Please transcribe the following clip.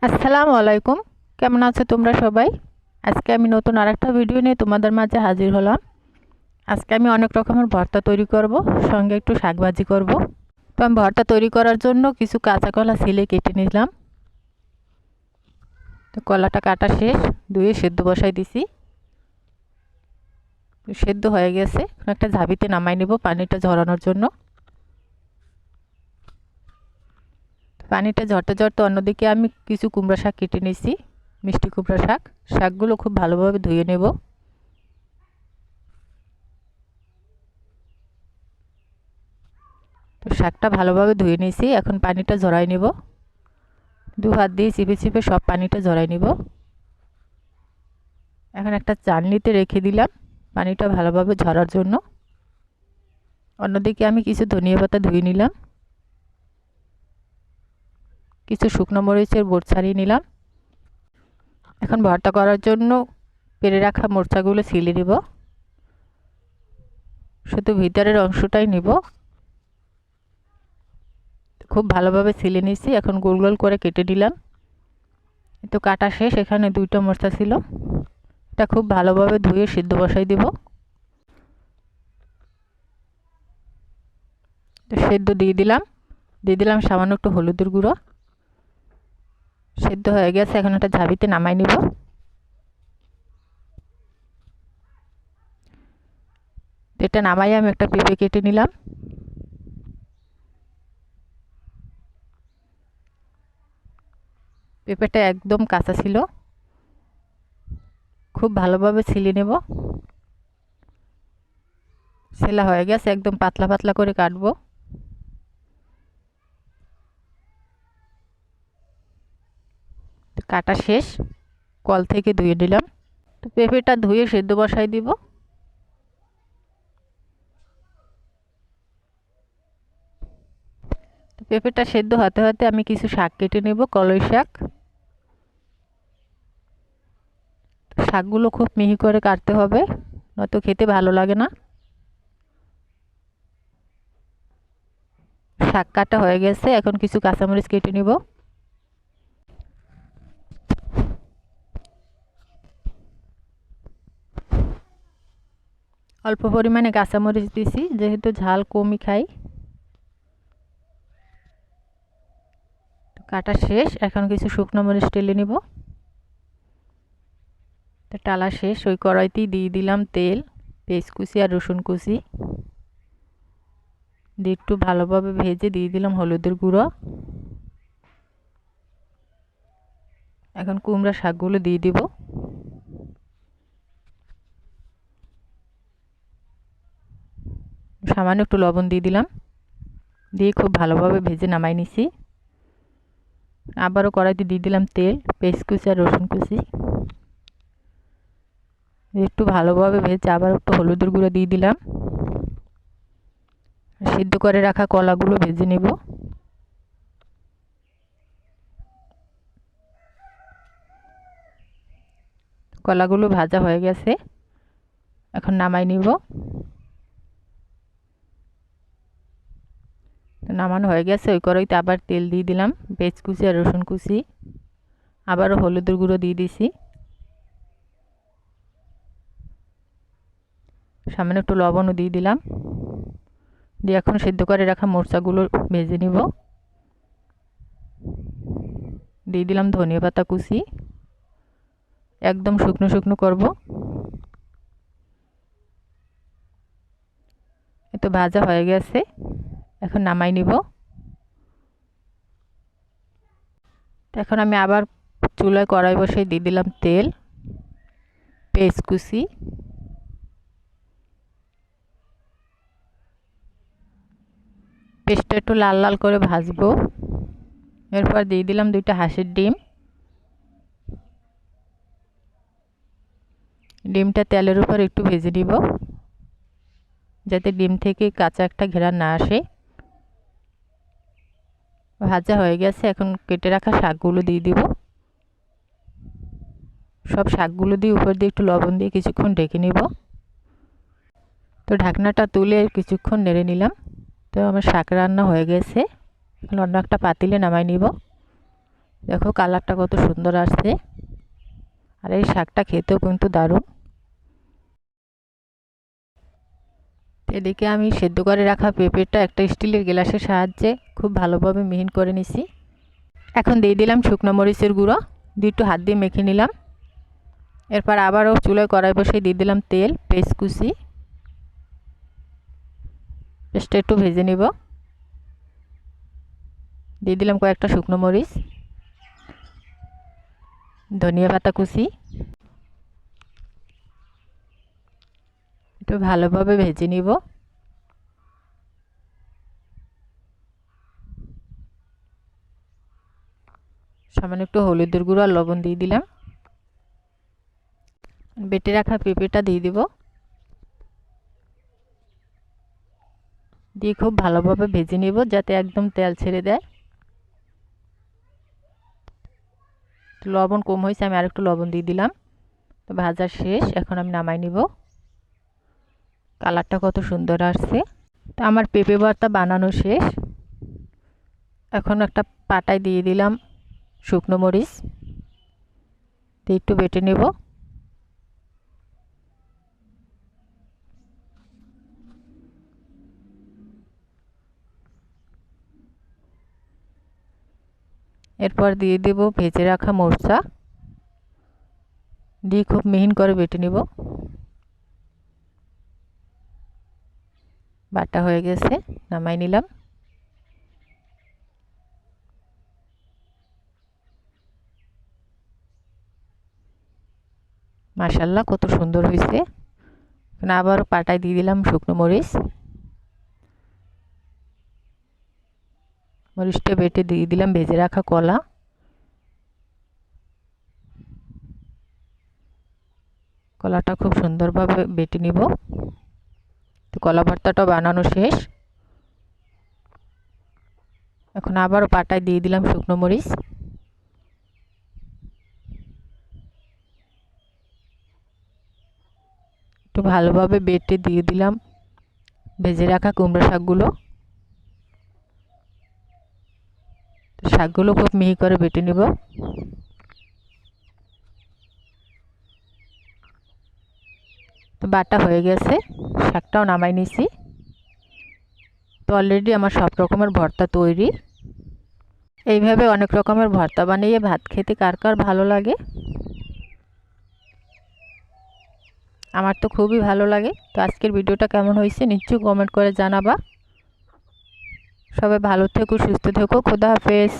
আসসালামু আলাইকুম। কেমন আছো তোমরা সবাই? আজকে আমি নতুন আরেকটা ভিডিও নিয়ে তোমাদের মাঝে হাজির হলাম। আজকে আমি অনেক রকমের ভর্তা তৈরি করব, সঙ্গে একটু শাক ভাজি করব। তো আমি ভর্তা তৈরি করার জন্য কিছু কাঁচা কলা ছিলে কেটে নিলাম। তো কলাটা কাটা শেষ, ধুয়ে সেদ্ধ বসাই দিছি। সেদ্ধ হয়ে গেছে, একটা ঝাবিতে নামাই নেব পানিটা ঝরানোর জন্য। পানিটা ঝরতে ঝরতে অন্যদিকে আমি কিছু কুমড়া শাক কেটে নিয়েছি, মিষ্টি কুমড়া শাক। শাকগুলো খুব ভালোভাবে ধুয়ে নেব। তো শাকটা ভালোভাবে ধুয়ে নিয়েছি, এখন পানিটা ঝরাই নেব। দু হাত দিয়ে চিপে চিপে সব পানিটা ঝরাই নেব। এখন একটা চালনিতে রেখে দিলাম পানিটা ভালোভাবে ঝরার জন্য। অন্যদিকে আমি কিছু ধনিয়া পাতা ধুয়ে নিলাম, কিছু শুকনো মরিচের বোট ছাড়িয়ে নিলাম। এখন ভর্তা করার জন্য পেরে রাখা মোরচাগুলো ছিলে নিব, শুধু ভিতরের অংশটাই নিব। খুব ভালোভাবে ছিলে নিয়েছি, এখন গোল গোল করে কেটে নিলাম। তো কাটা শেষ, এখানে দুইটা মোরচা ছিল। এটা খুব ভালোভাবে ধুয়ে সিদ্ধ বসাই দিব। তো সেদ্ধ দিয়ে দিলাম সামান্য একটু হলুদের গুঁড়ো। সেদ্ধ হয়ে গেছে, এখন একটা ঝাবিতে নামাই নিব। এটা নামাই আমি একটা পেঁপে কেটে নিলাম। পেঁপেটা একদম কাঁচা ছিল, খুব ভালোভাবে ছিলে নেব। ছেলা হয়ে গেছে, একদম পাতলা পাতলা করে কাটবো। কাটা শেষ, কল থেকে ধুয়ে দিলাম। তো পেঁপেটা ধুয়ে সেদ্ধ বসাই দিব। তো পেঁপেটা সেদ্ধ হতে হতে আমি কিছু শাক কেটে নেব, কলই শাক। শাকগুলো খুব মিহি করে কাটতে হবে, নয়তো খেতে ভালো লাগে না। শাক কাটা হয়ে গেছে, এখন কিছু কাঁচামরিচ কেটে নিব। অল্প পরিমাণে কাঁচামরিচ দিছি, যেহেতু ঝাল কমই খাই। কাটা শেষ, এখন কিছু শুকনো মরিচ টেলে নিব। তো টালা শেষ, ওই কড়াইতেই দিয়ে দিলাম তেল, পেঁয়াজ কুচি আর রসুন কুচি দিয়ে একটু ভালোভাবে ভেজে দিয়ে দিলাম হলুদের গুঁড়ো। এখন কুমড়া শাকগুলো দিয়ে দিব। সামান্য একটু লবণ দিয়ে দিলাম, দিয়ে খুব ভালোভাবে ভেজে নামাই নিছি। আবারও কড়াইতে দিয়ে দিলাম তেল, পেঁয়াজ কুচি আর রসুন কুচি। একটু ভালোভাবে ভেজে আবার একটু হলুদের গুঁড়ো দিয়ে দিলাম। সিদ্ধ করে রাখা কলাগুলো ভেজে নিব। কলাগুলো ভাজা হয়ে গেছে, এখন নামাই নিব। নামানো হয়ে গেছে, ওই কড়াইতে আবার তেল দিয়ে দিলাম, পেঁয়াজ কুচি আর রসুন কুচি। আবারও হলুদের গুঁড়ো দিয়ে দিছি, সামান্য একটু লবণও দিয়ে দিলাম। দিয়ে এখন সিদ্ধ করে রাখা মোরচাগুলো ভেজে নিব। দিয়ে দিলাম ধনিয়া পাতা কুচি, একদম শুকনো শুকনো করব। এতো ভাজা হয়ে গেছে, এখন নামাই নিব। এখন আমি আবার চুলায় কড়াই বসিয়ে দিয়ে দিলাম তেল, পেঁয়াজ কুচি, পেস্টটা একটু লাল লাল করে ভাজবো। এরপর দিয়ে দিলাম দুইটা হাঁসের ডিম। ডিমটা তেলের উপর একটু ভেজে নিব, যাতে ডিম থেকে কাঁচা একটা ঘ্রাণ না আসে। ভাজা হয়ে গেছে, এখন কেটে রাখা শাকগুলো দিয়ে দিব। সব শাকগুলো দিয়ে উপর দিয়ে একটু লবণ দিয়ে কিছুক্ষণ ঢেকে নিব। তো ঢাকনাটা তুলে কিছুক্ষণ নেড়ে নিলাম। তো আমার শাক রান্না হয়ে গেছে, এখন অন্য একটা পাতিলে নামাই নিব। দেখো কালারটা কত সুন্দর আসছে। আর এই শাকটা খেতেও কিন্তু দারুণ। এদিকে আমি সেদ্ধ করে রাখা পেঁপেটা একটা স্টিলের গ্লাসের সাহায্যে খুব ভালোভাবে মিহিন করে নিছি। এখন দিয়ে দিলাম শুকনো মরিচের গুঁড়ো, দিয়ে একটু হাত দিয়ে মেখে নিলাম। এরপর আবারও চুলায় কড়াই বসিয়ে দিয়ে দিলাম তেল, পেঁয়াজ কুচি, পেঁয়াজটা একটু ভেজে নিব। দিয়ে দিলাম কয়েকটা শুকনো মরিচ, ধনিয়া পাতা কুচি, একটু ভালোভাবে ভেজে নিব। সামান্য একটু হলুদের গুঁড়ো আর লবণ দিয়ে দিলাম। বেটে রাখা পেঁপেটা দিয়ে দিব, দিয়ে খুব ভালোভাবে ভেজে নিব যাতে একদম তেল ছেড়ে দেয়। লবণ কম হয়েছে, আমি আরেকটু লবণ দিয়ে দিলাম। তো ভাজা শেষ, এখন আমি নামাই নিব। কালারটা কত সুন্দর আসছে। তো আমার পেঁপে ভর্তা বানানো শেষ। এখন একটা পাটায় দিয়ে দিলাম শুকনো মরিচ, দিয়ে একটু বেটে নেব। এরপর দিয়ে দেব ভেজে রাখা মরচা, দিয়ে খুব মিহিন করে বেটে নেব। বাটা হয়ে গেছে, নামাই নিলাম। মাশাআল্লাহ কত সুন্দর হয়েছে। আবারও পাটায় দিয়ে দিলাম শুকনো মরিচ, মরিচটা বেটে দিয়ে দিলাম ভেজে রাখা কলা। কলাটা খুব সুন্দরভাবে বেটে নিব। তো কলা ভর্তাটা বানানো শেষ। এখন আবারও পাটায় দিয়ে দিলাম শুকনো মরিচ, একটু ভালোভাবে বেটে দিয়ে দিলাম ভেজে রাখা কুমড়ো শাকগুলো। শাকগুলো খুব মিহি করে বেটে নিব। তো বাটা হয়ে গেছে, শাকটাও নামাই নিছি। তো অলরেডি আমার সব রকমের ভর্তা তৈরি। এইভাবে অনেক রকমের ভর্তা বানিয়ে ভাত খেতে কার কার ভালো লাগে। আমার তো খুবই ভালো লাগে। তো আজকের ভিডিওটা কেমন হয়েছে নিশ্চয়ই কমেন্ট করে জানাবা। সবাই ভালো থেকো, সুস্থ থেকো, খোদা হাফেজ।